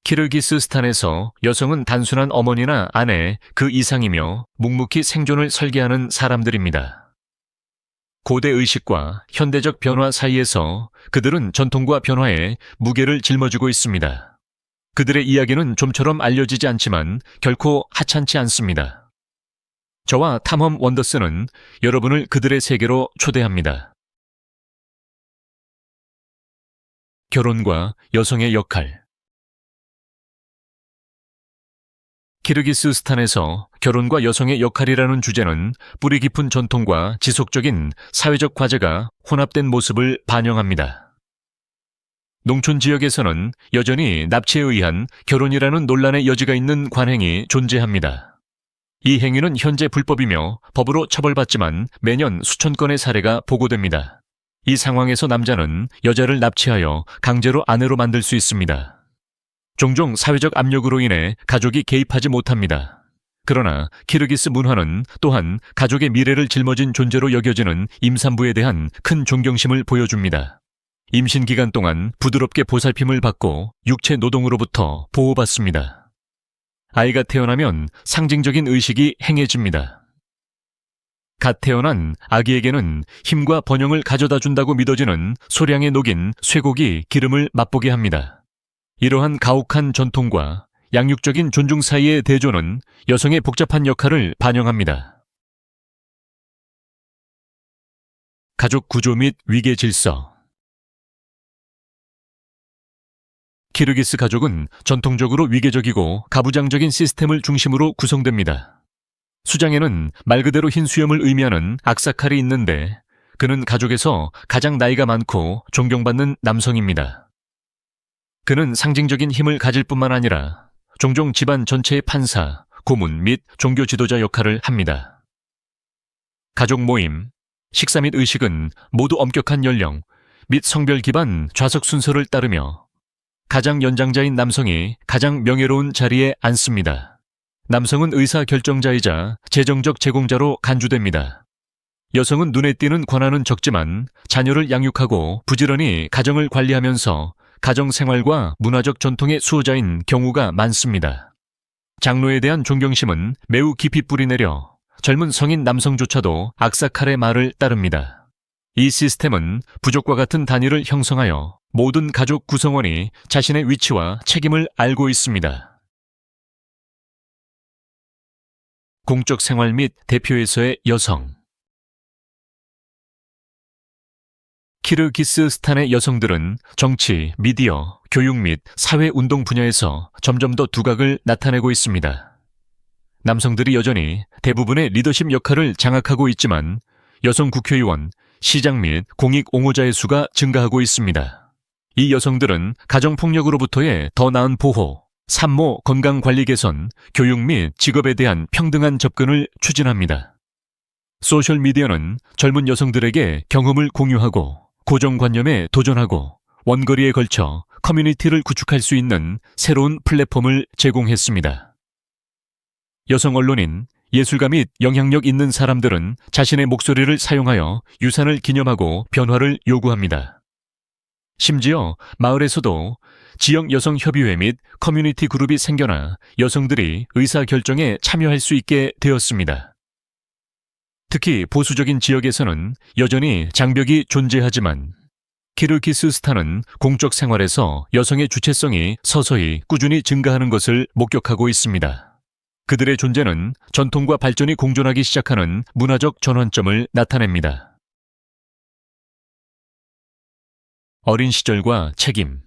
키르기스스탄에서 여성은 단순한 어머니나 아내 그 이상이며 묵묵히 생존을 설계하는 사람들입니다. 고대 의식과 현대적 변화 사이에서 그들은 전통과 변화에 무게를 짊어지고 있습니다. 그들의 이야기는 좀처럼 알려지지 않지만 결코 하찮지 않습니다. 저와 탐험 원더스는 여러분을 그들의 세계로 초대합니다. 결혼과 여성의 역할. 키르기스스탄에서 결혼과 여성의 역할이라는 주제는 뿌리 깊은 전통과 지속적인 사회적 과제가 혼합된 모습을 반영합니다. 농촌 지역에서는 여전히 납치에 의한 결혼이라는 논란의 여지가 있는 관행이 존재합니다. 이 행위는 현재 불법이며 법으로 처벌받지만 매년 수천 건의 사례가 보고됩니다. 이 상황에서 남자는 여자를 납치하여 강제로 아내로 만들 수 있습니다. 종종 사회적 압력으로 인해 가족이 개입하지 못합니다. 그러나 키르기스 문화는 또한 가족의 미래를 짊어진 존재로 여겨지는 임산부에 대한 큰 존경심을 보여줍니다. 임신 기간 동안 부드럽게 보살핌을 받고 육체 노동으로부터 보호받습니다. 아이가 태어나면 상징적인 의식이 행해집니다. 갓 태어난 아기에게는 힘과 번영을 가져다 준다고 믿어지는 소량에 녹인 쇠고기 기름을 맛보게 합니다. 이러한 가혹한 전통과 양육적인 존중 사이의 대조는 여성의 복잡한 역할을 반영합니다. 가족 구조 및 위계 질서. 키르기스 가족은 전통적으로 위계적이고 가부장적인 시스템을 중심으로 구성됩니다. 수장에는 말 그대로 흰 수염을 의미하는 악사칼이 있는데 그는 가족에서 가장 나이가 많고 존경받는 남성입니다. 그는 상징적인 힘을 가질 뿐만 아니라 종종 집안 전체의 판사, 고문 및 종교 지도자 역할을 합니다. 가족 모임, 식사 및 의식은 모두 엄격한 연령 및 성별 기반 좌석 순서를 따르며 가장 연장자인 남성이 가장 명예로운 자리에 앉습니다. 남성은 의사결정자이자 재정적 제공자로 간주됩니다. 여성은 눈에 띄는 권한은 적지만 자녀를 양육하고 부지런히 가정을 관리하면서 가정생활과 문화적 전통의 수호자인 경우가 많습니다. 장로에 대한 존경심은 매우 깊이 뿌리내려 젊은 성인 남성조차도 악사칼의 말을 따릅니다. 이 시스템은 부족과 같은 단위를 형성하여 모든 가족 구성원이 자신의 위치와 책임을 알고 있습니다. 공적 생활 및 대표에서의 여성. 키르기스스탄의 여성들은 정치, 미디어, 교육 및 사회운동 분야에서 점점 더 두각을 나타내고 있습니다. 남성들이 여전히 대부분의 리더십 역할을 장악하고 있지만 여성 국회의원, 시장 및 공익 옹호자의 수가 증가하고 있습니다. 이 여성들은 가정폭력으로부터의 더 나은 보호, 산모 건강관리 개선, 교육 및 직업에 대한 평등한 접근을 추진합니다. 소셜미디어는 젊은 여성들에게 경험을 공유하고 고정관념에 도전하고 원거리에 걸쳐 커뮤니티를 구축할 수 있는 새로운 플랫폼을 제공했습니다. 여성 언론인, 예술가 및 영향력 있는 사람들은 자신의 목소리를 사용하여 유산을 기념하고 변화를 요구합니다. 심지어 마을에서도 지역 여성협의회 및 커뮤니티 그룹이 생겨나 여성들이 의사결정에 참여할 수 있게 되었습니다. 특히 보수적인 지역에서는 여전히 장벽이 존재하지만 키르기스스탄은 공적 생활에서 여성의 주체성이 서서히 꾸준히 증가하는 것을 목격하고 있습니다. 그들의 존재는 전통과 발전이 공존하기 시작하는 문화적 전환점을 나타냅니다. 어린 시절과 책임.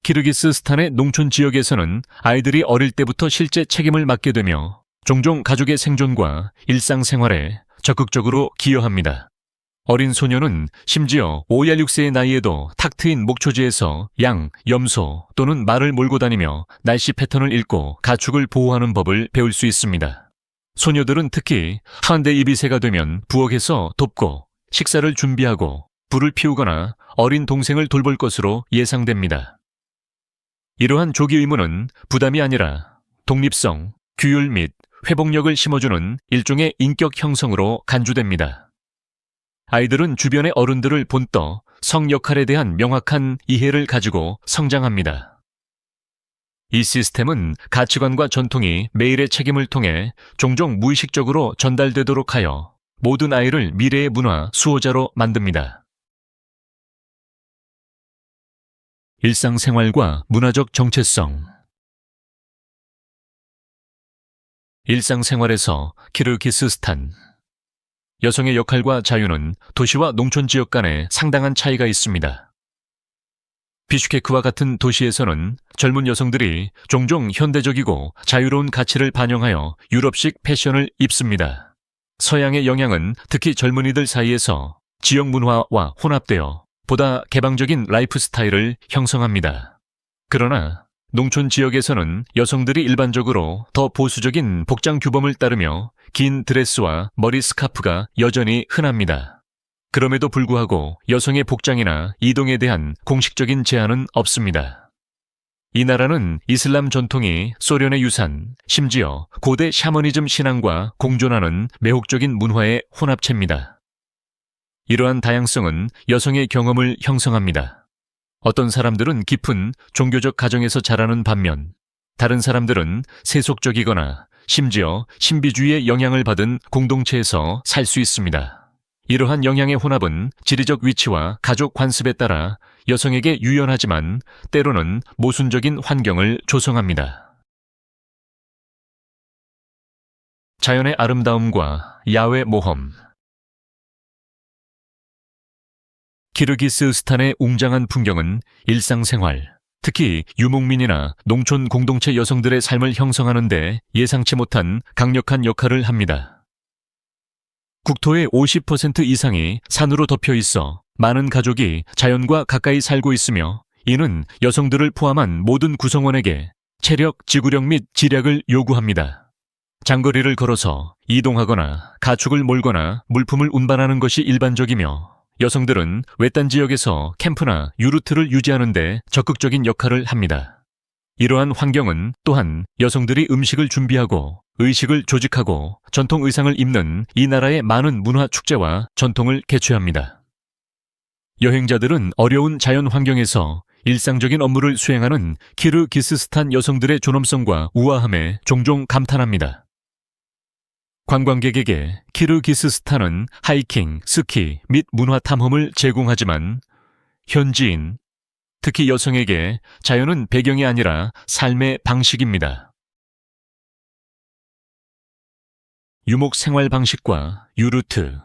키르기스스탄의 농촌 지역에서는 아이들이 어릴 때부터 실제 책임을 맡게 되며 종종 가족의 생존과 일상생활에 적극적으로 기여합니다. 어린 소녀는 심지어 5야 6세의 나이에도 탁 트인 목초지에서 양, 염소 또는 말을 몰고 다니며 날씨 패턴을 읽고 가축을 보호하는 법을 배울 수 있습니다. 소녀들은 특히 한대 이비새가 되면 부엌에서 돕고 식사를 준비하고 불을 피우거나 어린 동생을 돌볼 것으로 예상됩니다. 이러한 조기 의무는 부담이 아니라 독립성, 규율 및 회복력을 심어주는 일종의 인격 형성으로 간주됩니다. 아이들은 주변의 어른들을 본떠 성 역할에 대한 명확한 이해를 가지고 성장합니다. 이 시스템은 가치관과 전통이 매일의 책임을 통해 종종 무의식적으로 전달되도록 하여 모든 아이를 미래의 문화 수호자로 만듭니다. 일상생활과 문화적 정체성. 일상생활에서 키르기스스탄. 여성의 역할과 자유는 도시와 농촌 지역 간에 상당한 차이가 있습니다. 비슈케크와 같은 도시에서는 젊은 여성들이 종종 현대적이고 자유로운 가치를 반영하여 유럽식 패션을 입습니다. 서양의 영향은 특히 젊은이들 사이에서 지역 문화와 혼합되어 보다 개방적인 라이프 스타일을 형성합니다. 그러나 농촌 지역에서는 여성들이 일반적으로 더 보수적인 복장 규범을 따르며 긴 드레스와 머리 스카프가 여전히 흔합니다. 그럼에도 불구하고 여성의 복장이나 이동에 대한 공식적인 제한은 없습니다. 이 나라는 이슬람 전통이 소련의 유산, 심지어 고대 샤머니즘 신앙과 공존하는 매혹적인 문화의 혼합체입니다. 이러한 다양성은 여성의 경험을 형성합니다. 어떤 사람들은 깊은 종교적 가정에서 자라는 반면, 다른 사람들은 세속적이거나 심지어 신비주의의 영향을 받은 공동체에서 살 수 있습니다. 이러한 영향의 혼합은 지리적 위치와 가족 관습에 따라 여성에게 유연하지만 때로는 모순적인 환경을 조성합니다. 자연의 아름다움과 야외 모험. 키르기스스탄의 웅장한 풍경은 일상생활, 특히 유목민이나 농촌 공동체 여성들의 삶을 형성하는 데 예상치 못한 강력한 역할을 합니다. 국토의 50% 이상이 산으로 덮여 있어 많은 가족이 자연과 가까이 살고 있으며 이는 여성들을 포함한 모든 구성원에게 체력, 지구력 및 지략을 요구합니다. 장거리를 걸어서 이동하거나 가축을 몰거나 물품을 운반하는 것이 일반적이며 여성들은 외딴 지역에서 캠프나 유르트를 유지하는 데 적극적인 역할을 합니다. 이러한 환경은 또한 여성들이 음식을 준비하고 의식을 조직하고 전통 의상을 입는 이 나라의 많은 문화 축제와 전통을 개최합니다. 여행자들은 어려운 자연 환경에서 일상적인 업무를 수행하는 키르기스스탄 여성들의 존엄성과 우아함에 종종 감탄합니다. 관광객에게 키르기스스탄은 하이킹, 스키 및 문화 탐험을 제공하지만 현지인, 특히 여성에게 자연은 배경이 아니라 삶의 방식입니다. 유목 생활 방식과 유르트.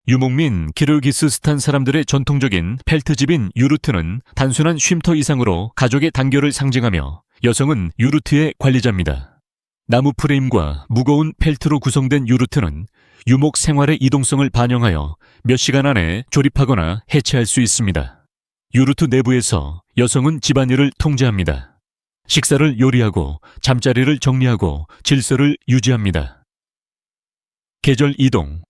유목민 키르기스스탄 사람들의 전통적인 펠트집인 유르트는 단순한 쉼터 이상으로 가족의 단결을 상징하며 여성은 유르트의 관리자입니다. 나무 프레임과 무거운 펠트로 구성된 유르트는 유목 생활의 이동성을 반영하여 몇 시간 안에 조립하거나 해체할 수 있습니다. 유르트 내부에서 여성은 집안일을 통제합니다. 식사를 요리하고 잠자리를 정리하고 질서를 유지합니다. 계절 이동.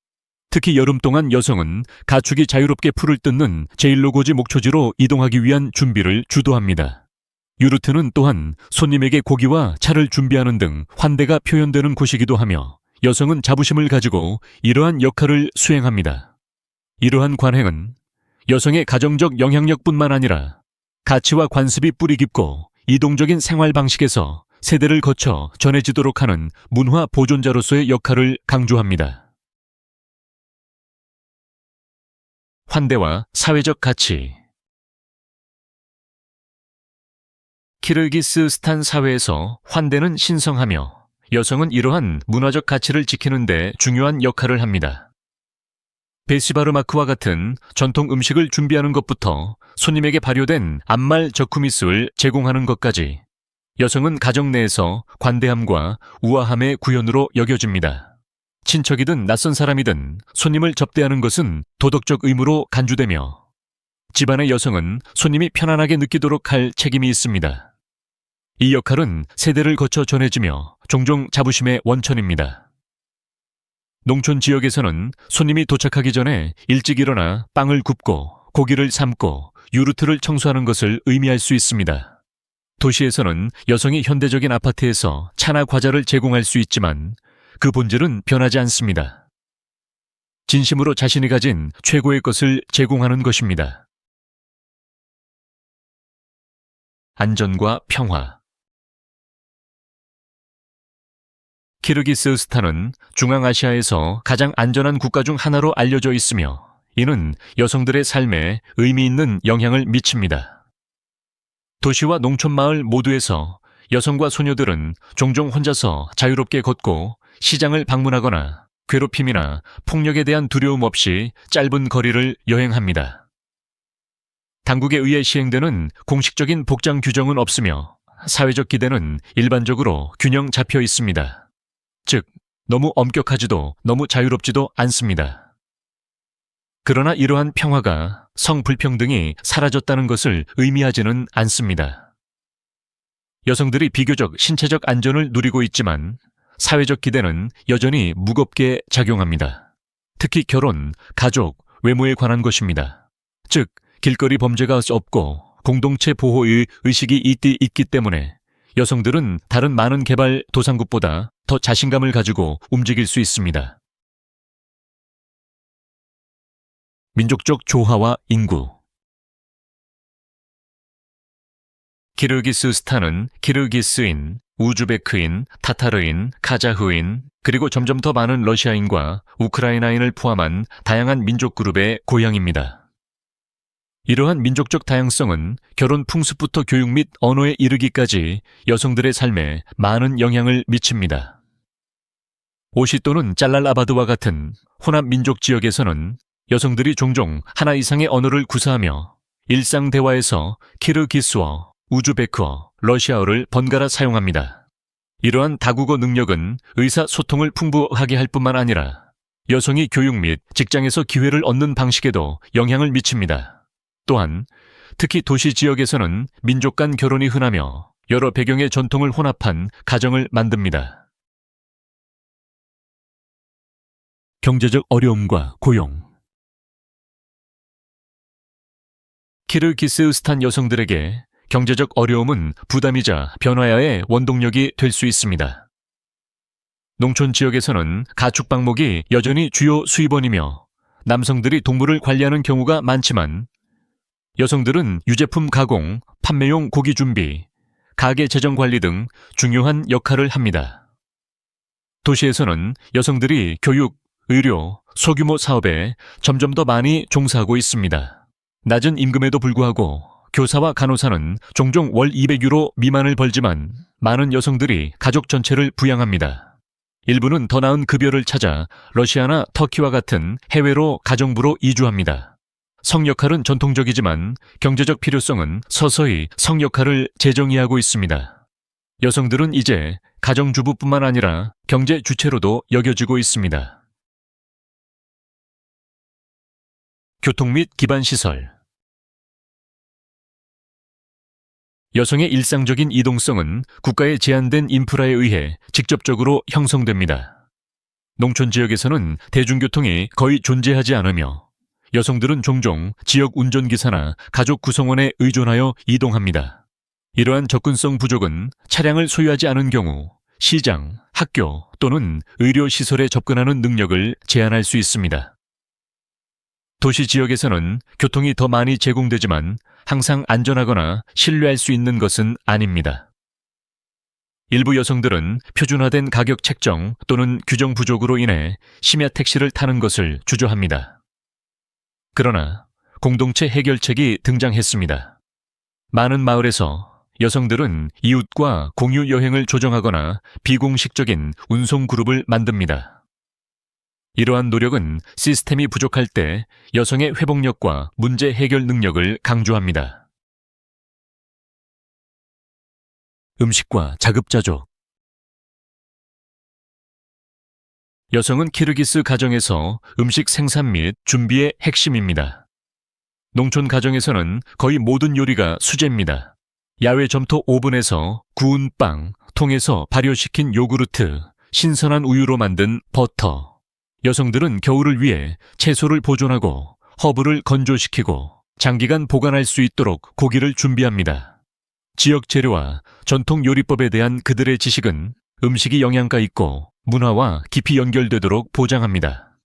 특히 여름 동안 여성은 가축이 자유롭게 풀을 뜯는 제일로고지 목초지로 이동하기 위한 준비를 주도합니다. 유르트는 또한 손님에게 고기와 차를 준비하는 등 환대가 표현되는 곳이기도 하며 여성은 자부심을 가지고 이러한 역할을 수행합니다. 이러한 관행은 여성의 가정적 영향력뿐만 아니라 가치와 관습이 뿌리 깊고 이동적인 생활 방식에서 세대를 거쳐 전해지도록 하는 문화 보존자로서의 역할을 강조합니다. 환대와 사회적 가치. 키르기스스탄 사회에서 환대는 신성하며 여성은 이러한 문화적 가치를 지키는 데 중요한 역할을 합니다. 베시바르마크와 같은 전통 음식을 준비하는 것부터 손님에게 발효된 암말 저쿠미스를 제공하는 것까지 여성은 가정 내에서 관대함과 우아함의 구현으로 여겨집니다. 친척이든 낯선 사람이든 손님을 접대하는 것은 도덕적 의무로 간주되며 집안의 여성은 손님이 편안하게 느끼도록 할 책임이 있습니다. 이 역할은 세대를 거쳐 전해지며 종종 자부심의 원천입니다. 농촌 지역에서는 손님이 도착하기 전에 일찍 일어나 빵을 굽고 고기를 삶고 유르트를 청소하는 것을 의미할 수 있습니다. 도시에서는 여성이 현대적인 아파트에서 차나 과자를 제공할 수 있지만 그 본질은 변하지 않습니다. 진심으로 자신이 가진 최고의 것을 제공하는 것입니다. 안전과 평화. 키르기스스탄은 중앙아시아에서 가장 안전한 국가 중 하나로 알려져 있으며 이는 여성들의 삶에 의미 있는 영향을 미칩니다. 도시와 농촌 마을 모두에서 여성과 소녀들은 종종 혼자서 자유롭게 걷고 시장을 방문하거나 괴롭힘이나 폭력에 대한 두려움 없이 짧은 거리를 여행합니다. 당국에 의해 시행되는 공식적인 복장 규정은 없으며 사회적 기대는 일반적으로 균형 잡혀 있습니다. 즉, 너무 엄격하지도 너무 자유롭지도 않습니다. 그러나 이러한 평화가 성불평등이 사라졌다는 것을 의미하지는 않습니다. 여성들이 비교적 신체적 안전을 누리고 있지만 사회적 기대는 여전히 무겁게 작용합니다. 특히 결혼, 가족, 외모에 관한 것입니다. 즉, 길거리 범죄가 없고 공동체 보호의 의식이 있기 때문에 여성들은 다른 많은 개발 도상국보다 더 자신감을 가지고 움직일 수 있습니다. 민족적 조화와 인구. 키르기스스탄은 키르기스인, 우즈베크인, 타타르인, 카자흐인, 그리고 점점 더 많은 러시아인과 우크라이나인을 포함한 다양한 민족 그룹의 고향입니다. 이러한 민족적 다양성은 결혼 풍습부터 교육 및 언어에 이르기까지 여성들의 삶에 많은 영향을 미칩니다. 오시 또는 짤랄아바드와 같은 혼합 민족 지역에서는 여성들이 종종 하나 이상의 언어를 구사하며 일상 대화에서 키르기스어, 우즈베크어, 러시아어를 번갈아 사용합니다. 이러한 다국어 능력은 의사소통을 풍부하게 할 뿐만 아니라 여성이 교육 및 직장에서 기회를 얻는 방식에도 영향을 미칩니다. 또한 특히 도시 지역에서는 민족 간 결혼이 흔하며 여러 배경의 전통을 혼합한 가정을 만듭니다. 경제적 어려움과 고용. 키르기스스탄 여성들에게 경제적 어려움은 부담이자 변화야의 원동력이 될 수 있습니다. 농촌 지역에서는 가축 방목이 여전히 주요 수입원이며 남성들이 동물을 관리하는 경우가 많지만 여성들은 유제품 가공, 판매용 고기 준비, 가게 재정 관리 등 중요한 역할을 합니다. 도시에서는 여성들이 교육, 의료, 소규모 사업에 점점 더 많이 종사하고 있습니다. 낮은 임금에도 불구하고 교사와 간호사는 종종 월 200유로 미만을 벌지만 많은 여성들이 가족 전체를 부양합니다. 일부는 더 나은 급여를 찾아 러시아나 터키와 같은 해외로 가정부로 이주합니다. 성 역할은 전통적이지만 경제적 필요성은 서서히 성 역할을 재정의하고 있습니다. 여성들은 이제 가정주부뿐만 아니라 경제 주체로도 여겨지고 있습니다. 교통 및 기반시설. 여성의 일상적인 이동성은 국가의 제한된 인프라에 의해 직접적으로 형성됩니다. 농촌 지역에서는 대중교통이 거의 존재하지 않으며 여성들은 종종 지역 운전기사나 가족 구성원에 의존하여 이동합니다. 이러한 접근성 부족은 차량을 소유하지 않은 경우 시장, 학교 또는 의료시설에 접근하는 능력을 제한할 수 있습니다. 도시 지역에서는 교통이 더 많이 제공되지만 항상 안전하거나 신뢰할 수 있는 것은 아닙니다. 일부 여성들은 표준화된 가격 책정 또는 규정 부족으로 인해 심야 택시를 타는 것을 주저합니다. 그러나 공동체 해결책이 등장했습니다. 많은 마을에서 여성들은 이웃과 공유 여행을 조정하거나 비공식적인 운송 그룹을 만듭니다. 이러한 노력은 시스템이 부족할 때 여성의 회복력과 문제 해결 능력을 강조합니다. 음식과 자급자족. 여성은 키르기스 가정에서 음식 생산 및 준비의 핵심입니다. 농촌 가정에서는 거의 모든 요리가 수제입니다. 야외 점토 오븐에서 구운 빵, 통에서 발효시킨 요구르트, 신선한 우유로 만든 버터. 여성들은 겨울을 위해 채소를 보존하고 허브를 건조시키고 장기간 보관할 수 있도록 고기를 준비합니다. 지역 재료와 전통 요리법에 대한 그들의 지식은 음식이 영양가 있고 문화와 깊이 연결되도록 보장합니다.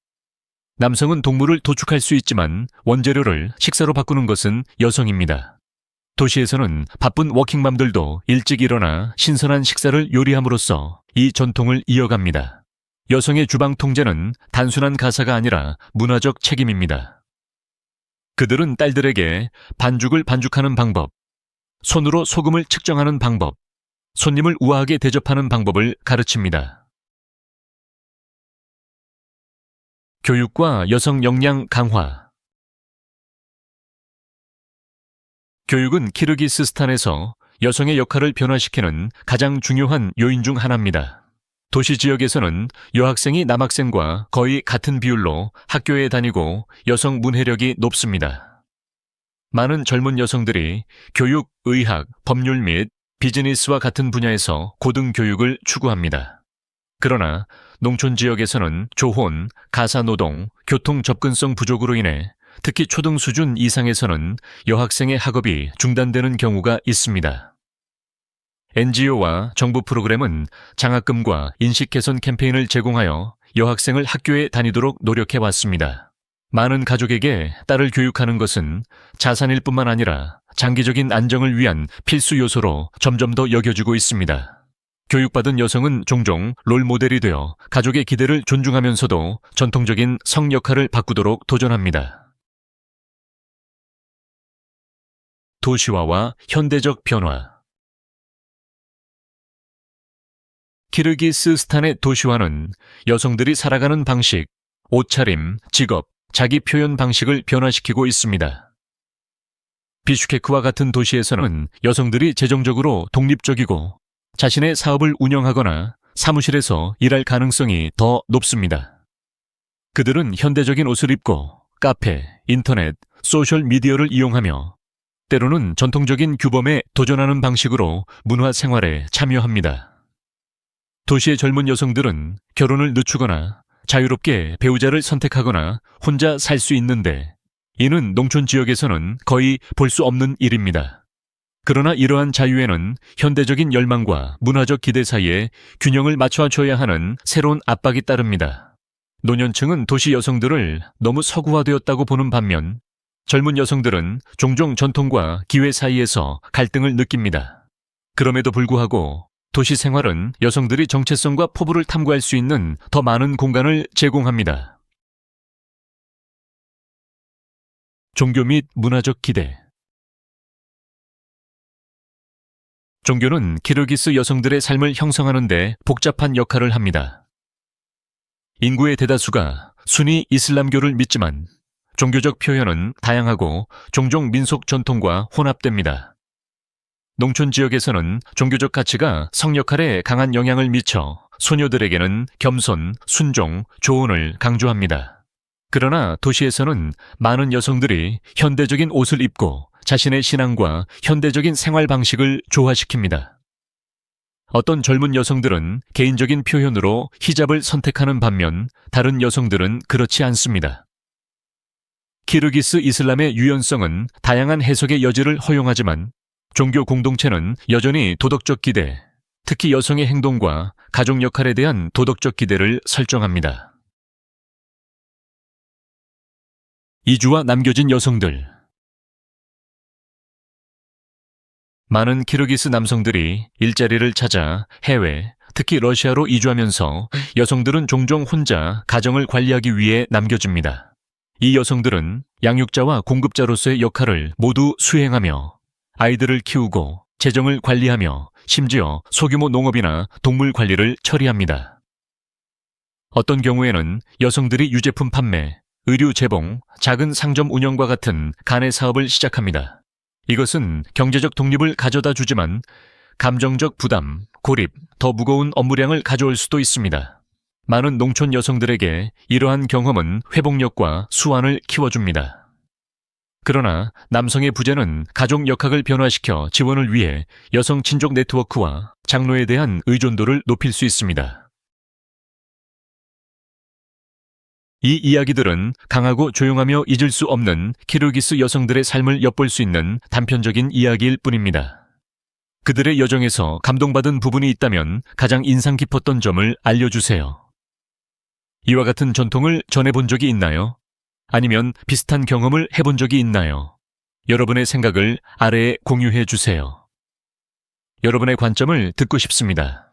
남성은 동물을 도축할 수 있지만 원재료를 식사로 바꾸는 것은 여성입니다. 도시에서는 바쁜 워킹맘들도 일찍 일어나 신선한 식사를 요리함으로써 이 전통을 이어갑니다. 여성의 주방 통제는 단순한 가사가 아니라 문화적 책임입니다. 그들은 딸들에게 반죽을 반죽하는 방법, 손으로 소금을 측정하는 방법, 손님을 우아하게 대접하는 방법을 가르칩니다. 교육과 여성 역량 강화. 교육은 키르기스스탄에서 여성의 역할을 변화시키는 가장 중요한 요인 중 하나입니다. 도시 지역에서는 여학생이 남학생과 거의 같은 비율로 학교에 다니고 여성 문해력이 높습니다. 많은 젊은 여성들이 교육, 의학, 법률 및 비즈니스와 같은 분야에서 고등교육을 추구합니다. 그러나 농촌 지역에서는 조혼, 가사노동, 교통 접근성 부족으로 인해 특히 초등 수준 이상에서는 여학생의 학업이 중단되는 경우가 있습니다. NGO와 정부 프로그램은 장학금과 인식 개선 캠페인을 제공하여 여학생을 학교에 다니도록 노력해왔습니다. 많은 가족에게 딸을 교육하는 것은 자산일 뿐만 아니라 장기적인 안정을 위한 필수 요소로 점점 더 여겨지고 있습니다. 교육받은 여성은 종종 롤모델이 되어 가족의 기대를 존중하면서도 전통적인 성 역할을 바꾸도록 도전합니다. 도시화와 현대적 변화. 키르기스스탄의 도시화는 여성들이 살아가는 방식, 옷차림, 직업, 자기 표현 방식을 변화시키고 있습니다. 비슈케크와 같은 도시에서는 여성들이 재정적으로 독립적이고 자신의 사업을 운영하거나 사무실에서 일할 가능성이 더 높습니다. 그들은 현대적인 옷을 입고 카페, 인터넷, 소셜미디어를 이용하며 때로는 전통적인 규범에 도전하는 방식으로 문화 생활에 참여합니다. 도시의 젊은 여성들은 결혼을 늦추거나 자유롭게 배우자를 선택하거나 혼자 살 수 있는데 이는 농촌 지역에서는 거의 볼 수 없는 일입니다. 그러나 이러한 자유에는 현대적인 열망과 문화적 기대 사이에 균형을 맞춰줘야 하는 새로운 압박이 따릅니다. 노년층은 도시 여성들을 너무 서구화되었다고 보는 반면 젊은 여성들은 종종 전통과 기회 사이에서 갈등을 느낍니다. 그럼에도 불구하고 도시 생활은 여성들이 정체성과 포부를 탐구할 수 있는 더 많은 공간을 제공합니다. 종교 및 문화적 기대. 종교는 키르기스 여성들의 삶을 형성하는 데 복잡한 역할을 합니다. 인구의 대다수가 순위 이슬람교를 믿지만 종교적 표현은 다양하고 종종 민속 전통과 혼합됩니다. 농촌 지역에서는 종교적 가치가 성 역할에 강한 영향을 미쳐 소녀들에게는 겸손, 순종, 조언을 강조합니다. 그러나 도시에서는 많은 여성들이 현대적인 옷을 입고 자신의 신앙과 현대적인 생활 방식을 조화시킵니다. 어떤 젊은 여성들은 개인적인 표현으로 히잡을 선택하는 반면 다른 여성들은 그렇지 않습니다. 키르기스 이슬람의 유연성은 다양한 해석의 여지를 허용하지만 종교 공동체는 여전히 도덕적 기대, 특히 여성의 행동과 가족 역할에 대한 도덕적 기대를 설정합니다. 이주와 남겨진 여성들. 많은 키르기스 남성들이 일자리를 찾아 해외, 특히 러시아로 이주하면서 여성들은 종종 혼자 가정을 관리하기 위해 남겨집니다. 이 여성들은 양육자와 공급자로서의 역할을 모두 수행하며 아이들을 키우고 재정을 관리하며 심지어 소규모 농업이나 동물 관리를 처리합니다. 어떤 경우에는 여성들이 유제품 판매, 의류 제공, 작은 상점 운영과 같은 가내 사업을 시작합니다. 이것은 경제적 독립을 가져다 주지만 감정적 부담, 고립, 더 무거운 업무량을 가져올 수도 있습니다. 많은 농촌 여성들에게 이러한 경험은 회복력과 수완을 키워줍니다. 그러나 남성의 부재는 가족 역학을 변화시켜 지원을 위해 여성 친족 네트워크와 장로에 대한 의존도를 높일 수 있습니다. 이 이야기들은 강하고 조용하며 잊을 수 없는 키르기스 여성들의 삶을 엿볼 수 있는 단편적인 이야기일 뿐입니다. 그들의 여정에서 감동받은 부분이 있다면 가장 인상 깊었던 점을 알려주세요. 이와 같은 전통을 전해본 적이 있나요? 아니면 비슷한 경험을 해본 적이 있나요? 여러분의 생각을 아래에 공유해 주세요. 여러분의 관점을 듣고 싶습니다.